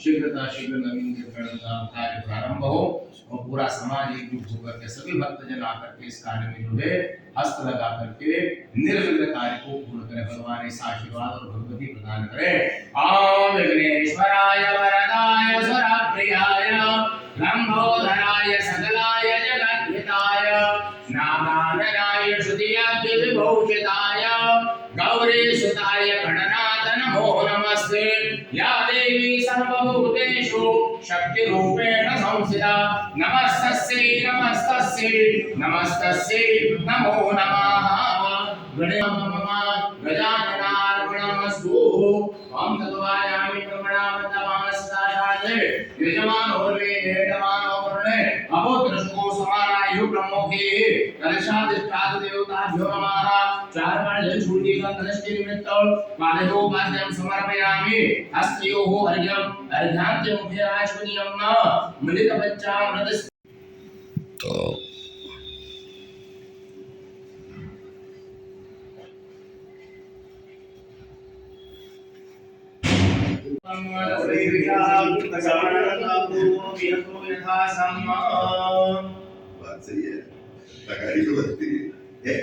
शीघ्रता शीघ्र नवीन का कार्य प्रारंभ हो और पूरा समाज एकजुट होकर के सभी भक्तजन आकर के इस कार्य में जो है हस्त लगा करके निर्विघ्न कार्य को पूर्ण करें। भगवान ऐसा आशीर्वाद और भगवती प्रदान करें। ओम विघ्नेश्वराय वरदाय स्वरप्रियाय लंबोदराय सकलाय जगद्धिताय नागाननाय श्रुतियाद्य विभूषिताय गौरी सुताय गणनाथ नमो नमस्ते। या देवी सर्वभूतेषु शक्ति रूपेण संस्थिता नमस्तस्यै नमस्तस्यै नमस्तस्यै नमो नमः। गजाननार्पणमस्तु। ओम तद्वायामि प्रमणावन्तमानस्ताशाते यजमानोर्वे हेतमानो वर्णे अभोद्रशुको समानायु ब्रह्मोखे कलशादिष्टाद देवताभ्यो नमः। चार बार जल छूटी का कलश निमित्त पादयोपाद्यं समर्पयामि। हस्तयोः अर्घ्यम् अर्घ्याद्य मुखे आचमनीयं मिलित पंचामृत बात सही है, तगारी तो बनती है।